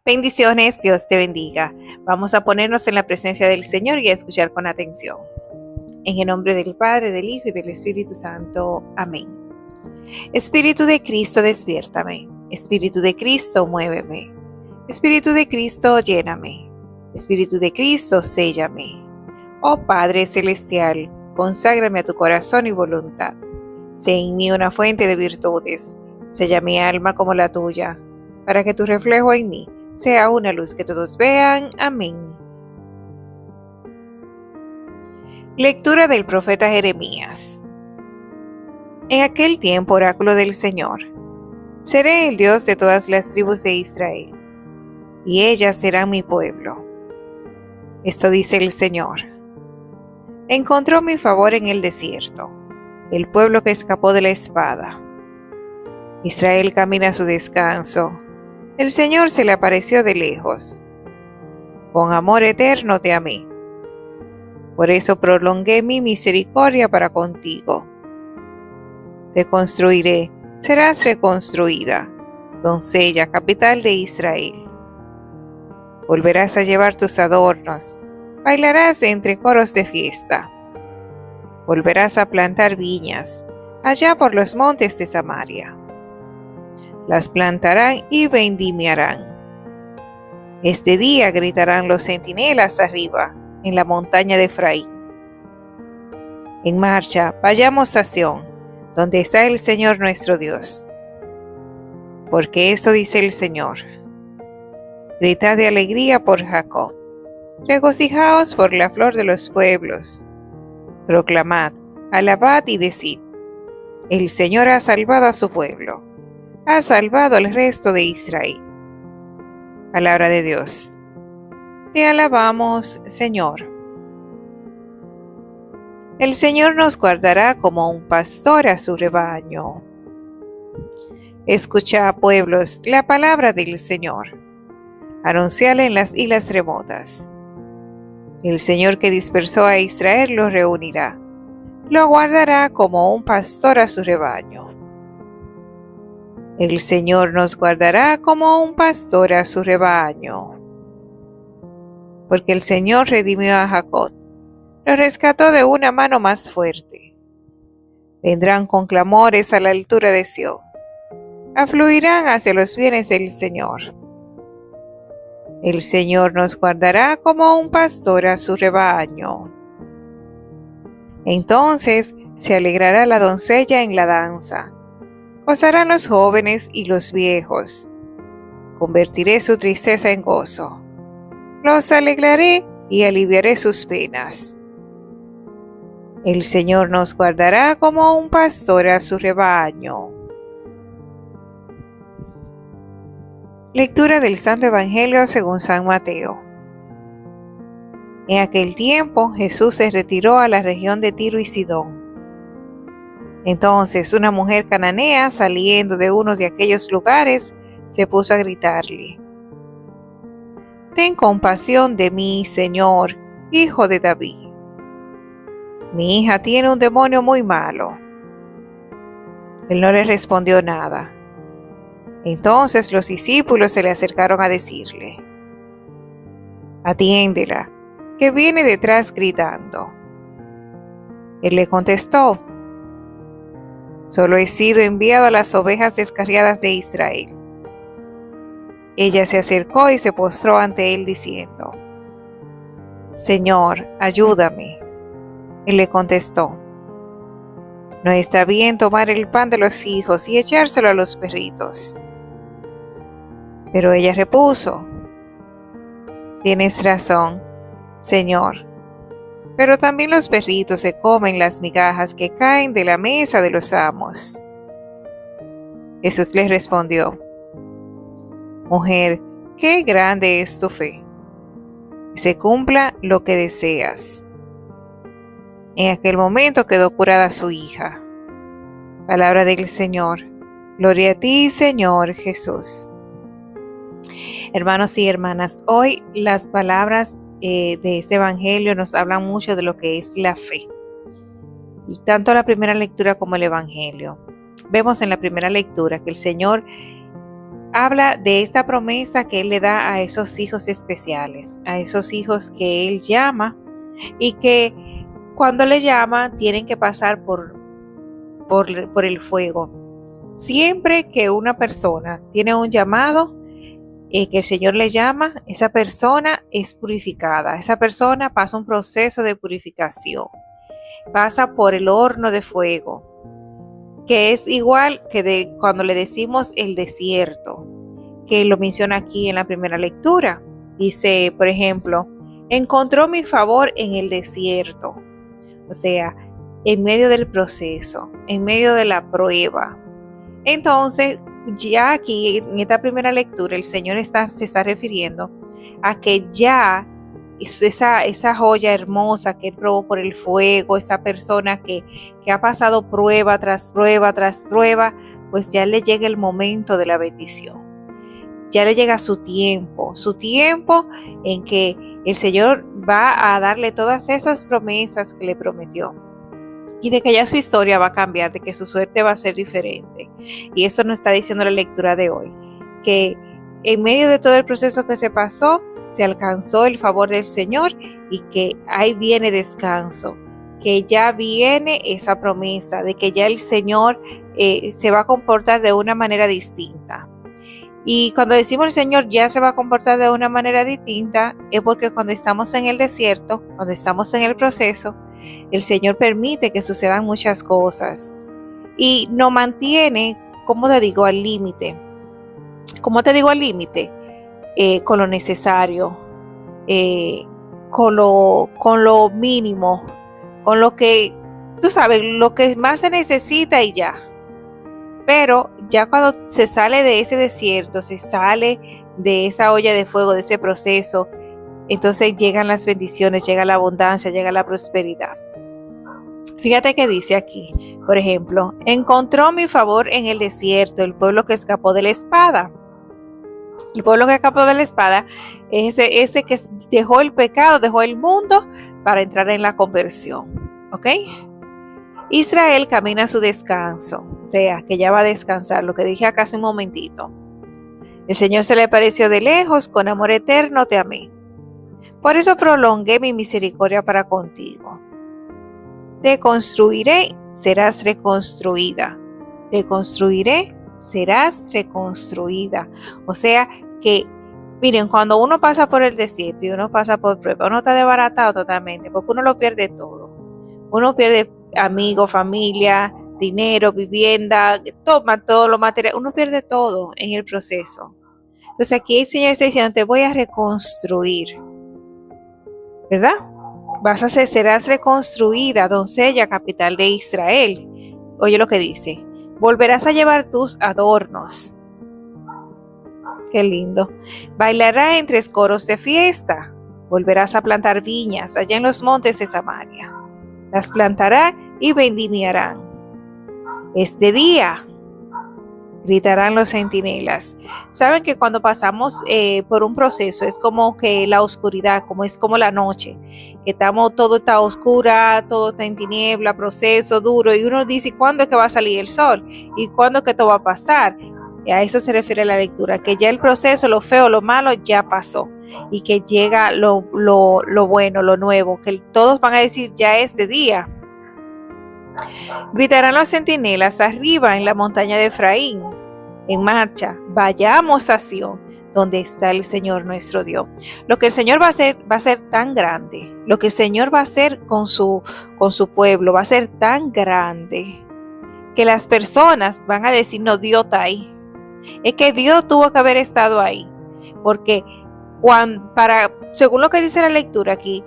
Bendiciones, Dios te bendiga. Vamos a ponernos en la presencia del Señor y a escuchar con atención. En el nombre del Padre, del Hijo y del Espíritu Santo. Amén. Espíritu de Cristo, despiértame. Espíritu de Cristo, muéveme. Espíritu de Cristo, lléname. Espíritu de Cristo, séllame. Oh Padre Celestial, conságrame a tu corazón y voluntad. Sé en mí una fuente de virtudes. Sella mi alma como la tuya, para que tu reflejo en mí sea una luz que todos vean. Amén. Lectura del profeta Jeremías. En aquel tiempo, oráculo del Señor: seré el Dios de todas las tribus de Israel, y ellas serán mi pueblo. Esto dice el Señor. Encontró mi favor en el desierto, el pueblo que escapó de la espada. Israel camina a su descanso. El Señor se le apareció de lejos. Con amor eterno te amé. Por eso prolongué mi misericordia para contigo. Te construiré, serás reconstruida, doncella, capital de Israel. Volverás a llevar tus adornos, bailarás entre coros de fiesta. Volverás a plantar viñas, allá por los montes de Samaria. Las plantarán y vendimiarán. Este día gritarán los centinelas arriba, en la montaña de Efraín. En marcha, vayamos a Sión, donde está el Señor nuestro Dios. Porque eso dice el Señor: gritad de alegría por Jacob, regocijaos por la flor de los pueblos. Proclamad, alabad y decid: el Señor ha salvado a su pueblo, ha salvado al resto de Israel. Palabra de Dios. Te alabamos, Señor. El Señor nos guardará como un pastor a su rebaño. Escucha, pueblos, la palabra del Señor. Anunciala en las islas remotas. El Señor que dispersó a Israel lo reunirá. Lo guardará como un pastor a su rebaño. El Señor nos guardará como un pastor a su rebaño. Porque el Señor redimió a Jacob, lo rescató de una mano más fuerte. Vendrán con clamores a la altura de Sión, afluirán hacia los bienes del Señor. El Señor nos guardará como un pastor a su rebaño. Entonces se alegrará la doncella en la danza, gozarán los jóvenes y los viejos. Convertiré su tristeza en gozo. Los alegraré y aliviaré sus penas. El Señor nos guardará como un pastor a su rebaño. Lectura del Santo Evangelio según San Mateo. En aquel tiempo Jesús se retiró a la región de Tiro y Sidón. Entonces una mujer cananea, saliendo de uno de aquellos lugares, se puso a gritarle: ten compasión de mí, Señor, Hijo de David. Mi hija tiene un demonio muy malo. Él no le respondió nada. Entonces los discípulos se le acercaron a decirle: atiéndela, que viene detrás gritando. Él le contestó: solo he sido enviado a las ovejas descarriadas de Israel. Ella se acercó y se postró ante él diciendo: Señor, ayúdame. Él le contestó: no está bien tomar el pan de los hijos y echárselo a los perritos. Pero ella repuso: tienes razón, Señor, pero también los perritos se comen las migajas que caen de la mesa de los amos. Jesús le respondió: mujer, qué grande es tu fe. Que se cumpla lo que deseas. En aquel momento quedó curada su hija. Palabra del Señor. Gloria a ti, Señor Jesús. Hermanos y hermanas, hoy las palabras de este evangelio nos hablan mucho de lo que es la fe. Tanto la primera lectura como el evangelio. Vemos en la primera lectura que el Señor habla de esta promesa que Él le da a esos hijos especiales, a esos hijos que Él llama y que cuando le llama tienen que pasar por el fuego. Siempre que una persona tiene un llamado, que el Señor le llama, esa persona es purificada, esa persona pasa un proceso de purificación, pasa por el horno de fuego, que es igual que de cuando le decimos el desierto, que lo menciona aquí en la primera lectura. Dice, por ejemplo, encontró mi favor en el desierto, o sea, en medio del proceso, en medio de la prueba. Entonces, ya aquí en esta primera lectura, el Señor se está refiriendo a que ya esa joya hermosa que Él probó por el fuego, esa persona que ha pasado prueba tras prueba tras prueba, pues ya le llega el momento de la bendición. Ya le llega su tiempo en que el Señor va a darle todas esas promesas que le prometió. Y de que ya su historia va a cambiar, de que su suerte va a ser diferente. Y eso nos está diciendo la lectura de hoy, que en medio de todo el proceso que se pasó, se alcanzó el favor del Señor y que ahí viene descanso, que ya viene esa promesa de que ya el Señor se va a comportar de una manera distinta. Y cuando decimos el Señor ya se va a comportar de una manera distinta, es porque cuando estamos en el desierto, cuando estamos en el proceso, el Señor permite que sucedan muchas cosas y nos mantiene, como te digo, al límite. ¿Cómo te digo al límite? Con lo necesario, con lo mínimo, con lo que, tú sabes, lo que más se necesita y ya. Pero ya cuando se sale de ese desierto, se sale de esa olla de fuego, de ese proceso, entonces llegan las bendiciones, llega la abundancia, llega la prosperidad. Fíjate que dice aquí, por ejemplo, encontró mi favor en el desierto, el pueblo que escapó de la espada. El pueblo que escapó de la espada es ese que dejó el pecado, dejó el mundo para entrar en la conversión. ¿Ok? Israel camina a su descanso, o sea, que ya va a descansar, lo que dije acá hace un momentito. El Señor se le apareció de lejos, con amor eterno te amé. Por eso prolongué mi misericordia para contigo. Te construiré, serás reconstruida. Te construiré, serás reconstruida. O sea que, miren, cuando uno pasa por el desierto y uno pasa por prueba, uno está desbaratado totalmente, porque uno lo pierde todo. Uno pierde amigos, familia, dinero, vivienda, toma todo lo material, uno pierde todo en el proceso. Entonces aquí el Señor está diciendo, te voy a reconstruir, ¿verdad? Serás reconstruida, doncella, capital de Israel. Oye lo que dice, volverás a llevar tus adornos. Qué lindo. Bailarás en 3 coros de fiesta. Volverás a plantar viñas allá en los montes de Samaria. Las plantará y vendimiarán. Este día gritarán los centinelas. Saben que cuando pasamos por un proceso es como que la oscuridad, es como la noche, que todo está oscura, todo está en tiniebla, proceso duro, y uno dice, ¿cuándo es que va a salir el sol? ¿Y cuándo es que esto va a pasar? Y a eso se refiere la lectura, que ya el proceso, lo feo, lo malo ya pasó y que llega lo bueno, lo nuevo, que todos van a decir ya es de día. Gritarán los centinelas arriba en la montaña de Efraín, en marcha, vayamos a Sión, donde está el Señor nuestro Dios. Lo que el Señor va a ser tan grande, lo que el Señor va a hacer con su pueblo va a ser tan grande, que las personas van a decir, no, Dios está ahí. Es que Dios tuvo que haber estado ahí, porque según lo que dice la lectura aquí,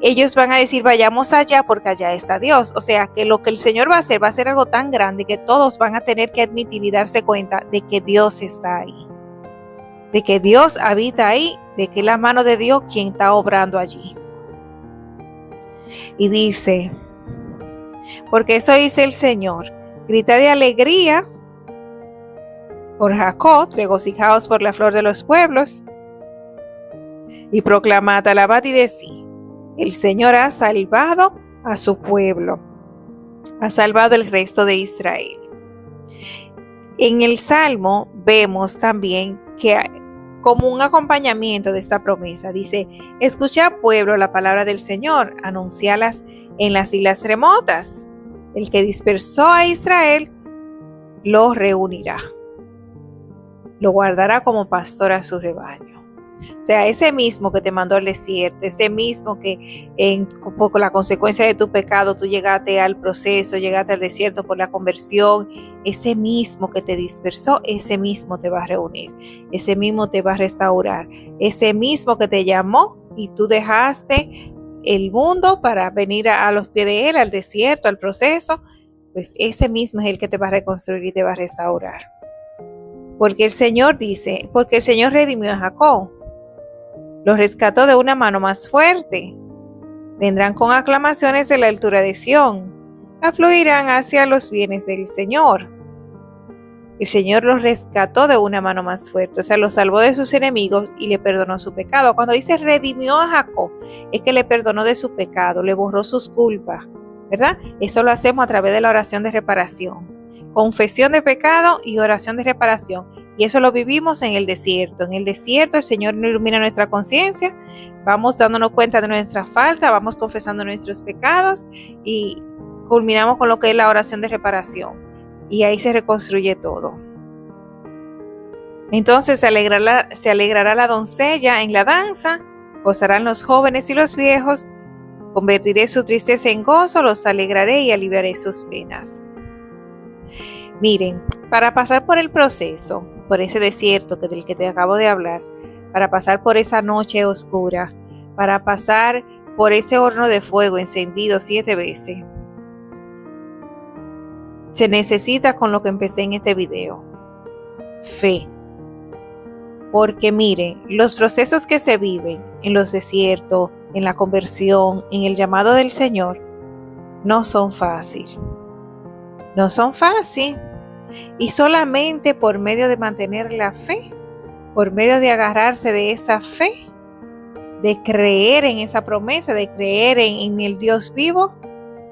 ellos van a decir vayamos allá porque allá está Dios. O sea que lo que el Señor va a ser algo tan grande que todos van a tener que admitir y darse cuenta de que Dios está ahí, de que Dios habita ahí, de que es la mano de Dios quien está obrando allí. Y dice, porque eso dice el Señor, grita de alegría por Jacob, regocijaos por la flor de los pueblos, y proclamad, alabad y decid, el Señor ha salvado a su pueblo, ha salvado el resto de Israel. En el Salmo vemos también que como un acompañamiento de esta promesa, dice: escucha, pueblo, la palabra del Señor, anuncialas en las islas remotas. El que dispersó a Israel lo reunirá, lo guardará como pastor a su rebaño. O sea, ese mismo que te mandó al desierto, ese mismo que por la consecuencia de tu pecado tú llegaste al proceso, llegaste al desierto por la conversión, ese mismo que te dispersó, ese mismo te va a reunir, ese mismo te va a restaurar, ese mismo que te llamó y tú dejaste el mundo para venir a los pies de él, al desierto, al proceso, pues ese mismo es el que te va a reconstruir y te va a restaurar. Porque el Señor dice, porque el Señor redimió a Jacob, los rescató de una mano más fuerte. Vendrán con aclamaciones de la altura de Sión, afluirán hacia los bienes del Señor. El Señor los rescató de una mano más fuerte, o sea, los salvó de sus enemigos y le perdonó su pecado. Cuando dice redimió a Jacob, es que le perdonó de su pecado, le borró sus culpas, ¿verdad? Eso lo hacemos a través de la oración de reparación, confesión de pecado y oración de reparación. Y eso lo vivimos en el desierto. En el desierto el Señor ilumina nuestra conciencia, vamos dándonos cuenta de nuestra falta, vamos confesando nuestros pecados y culminamos con lo que es la oración de reparación. Y ahí se reconstruye todo. Entonces se alegrará la doncella en la danza, gozarán los jóvenes y los viejos, convertiré su tristeza en gozo, los alegraré y aliviaré sus penas. Miren, para pasar por el proceso, por ese desierto del que te acabo de hablar, para pasar por esa noche oscura, para pasar por ese horno de fuego encendido 7 veces, se necesita con lo que empecé en este video: fe. Porque miren, los procesos que se viven en los desiertos, en la conversión, en el llamado del Señor, no son fáciles. No son fáciles. Y solamente por medio de mantener la fe, por medio de agarrarse de esa fe, de creer en esa promesa, de creer en el Dios vivo,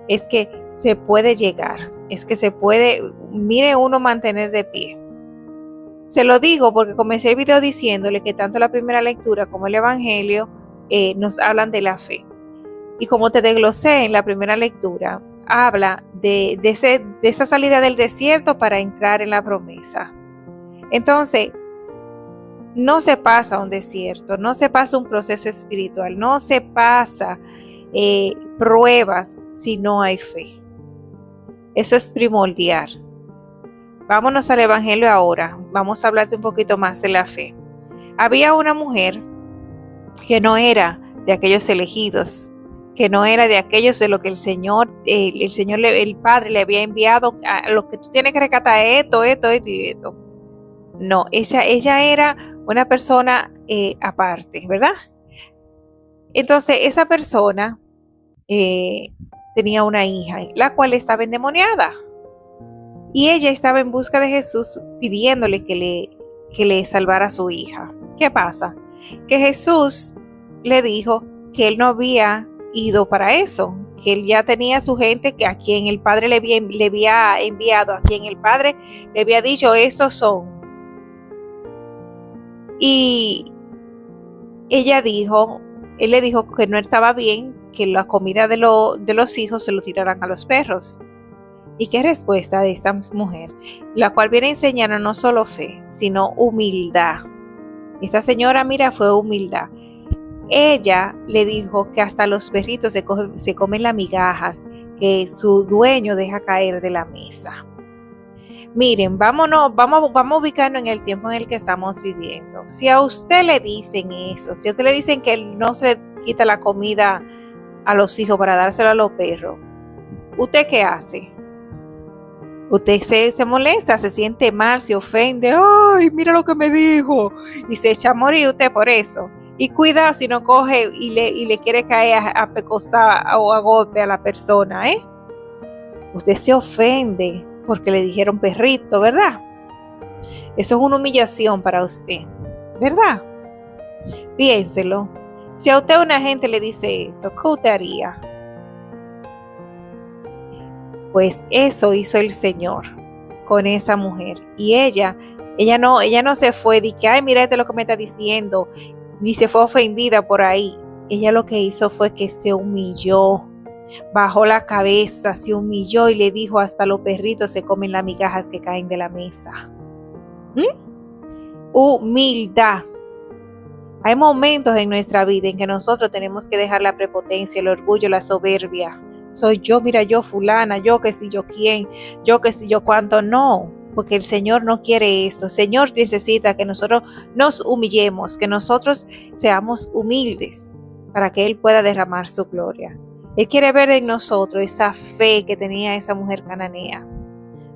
es que se puede llegar, es que se puede, mire, uno mantener de pie. Se lo digo porque comencé el video diciéndole que tanto la primera lectura como el Evangelio nos hablan de la fe. Y como te desglosé en la primera lectura, habla de esa salida del desierto para entrar en la promesa. Entonces, no se pasa un desierto, no se pasa un proceso espiritual, no se pasa pruebas si no hay fe. Eso es primordial. Vámonos al Evangelio ahora. Vamos a hablarte un poquito más de la fe. Había una mujer que no era de aquellos elegidos, que no era de aquellos de lo que el Padre le había enviado, a lo que tú tienes que rescatar esto y esto. No, ella era una persona aparte, ¿verdad? Entonces esa persona tenía una hija, la cual estaba endemoniada. Y ella estaba en busca de Jesús pidiéndole que le salvara a su hija. ¿Qué pasa? Que Jesús le dijo que él no había ido para eso, que él ya tenía su gente, que a quien el Padre le había enviado, a quien el Padre le había dicho, estos son. Y él le dijo que no estaba bien que la comida de los hijos se lo tiraran a los perros. ¿Y qué respuesta de esta mujer? La cual viene a enseñarnos no solo fe, sino humildad. Esta señora, mira, fue humildad. Ella le dijo que hasta los perritos se comen las migajas que su dueño deja caer de la mesa. Miren, vamos a ubicarnos en el tiempo en el que estamos viviendo. Si a usted le dicen eso, si a usted le dicen que él no se le quita la comida a los hijos para dárselo a los perros, ¿usted qué hace? Usted se molesta, se siente mal, se ofende. ¡Ay, mira lo que me dijo! Y se echa a morir usted por eso. Y cuidado si no coge y le quiere caer a pecosar o a golpe a la persona, ¿eh? Usted se ofende porque le dijeron perrito, ¿verdad? Eso es una humillación para usted, ¿verdad? Piénselo. Si a usted una gente le dice eso, ¿qué usted haría? Pues eso hizo el Señor con esa mujer. Y ella no se fue de que, ay, mira lo que me está diciendo, ni se fue ofendida por ahí. Ella lo que hizo fue que se humilló, bajó la cabeza, se humilló y le dijo, hasta los perritos se comen las migajas que caen de la mesa. Humildad. Hay momentos en nuestra vida en que nosotros tenemos que dejar la prepotencia, el orgullo, la soberbia. Soy yo, mira yo fulana, yo que si yo quién, yo que si yo cuánto. No, porque el Señor no quiere eso. El Señor necesita que nosotros nos humillemos, que nosotros seamos humildes para que Él pueda derramar su gloria. Él quiere ver en nosotros esa fe que tenía esa mujer cananea.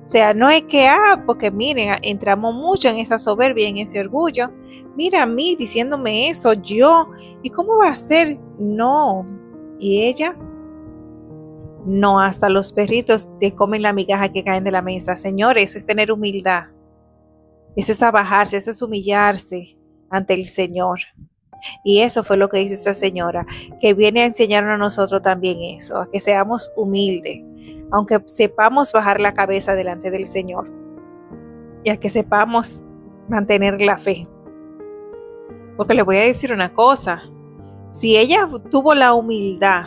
O sea, no es que, porque miren, entramos mucho en esa soberbia, en ese orgullo. Mira a mí diciéndome eso, yo. ¿Y cómo va a ser? No. ¿Y ella? No, hasta los perritos se comen la migaja que caen de la mesa. Señor, eso es tener humildad. Eso es abajarse, eso es humillarse ante el Señor. Y eso fue lo que hizo esta señora, que viene a enseñarnos a nosotros también eso, a que seamos humildes, aunque sepamos bajar la cabeza delante del Señor, y a que sepamos mantener la fe. Porque le voy a decir una cosa, si ella tuvo la humildad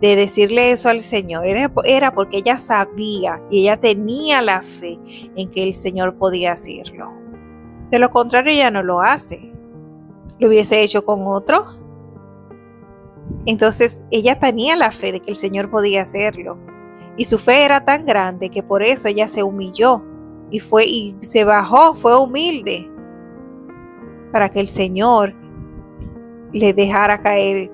de decirle eso al Señor, era porque ella sabía y ella tenía la fe en que el Señor podía hacerlo. De lo contrario, ella no lo hace. ¿Lo hubiese hecho con otro? Entonces ella tenía la fe de que el Señor podía hacerlo. Y su fe era tan grande que por eso ella se humilló y se bajó, fue humilde, para que el Señor le dejara caer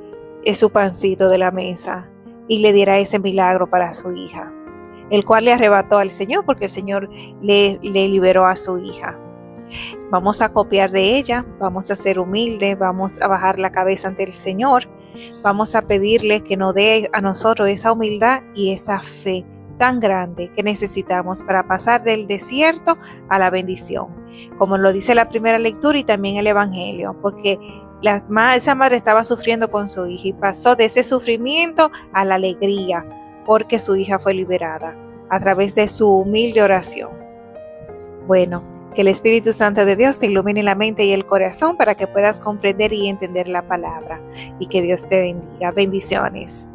su pancito de la mesa y le diera ese milagro para su hija, el cual le arrebató al Señor porque el Señor le liberó a su hija. Vamos a copiar de ella, vamos a ser humildes, vamos a bajar la cabeza ante el Señor, vamos a pedirle que nos dé a nosotros esa humildad y esa fe tan grande que necesitamos para pasar del desierto a la bendición, como lo dice la primera lectura y también el Evangelio, porque esa madre estaba sufriendo con su hija y pasó de ese sufrimiento a la alegría, porque su hija fue liberada a través de su humilde oración. Bueno, que el Espíritu Santo de Dios te ilumine la mente y el corazón para que puedas comprender y entender la palabra. Y que Dios te bendiga. Bendiciones.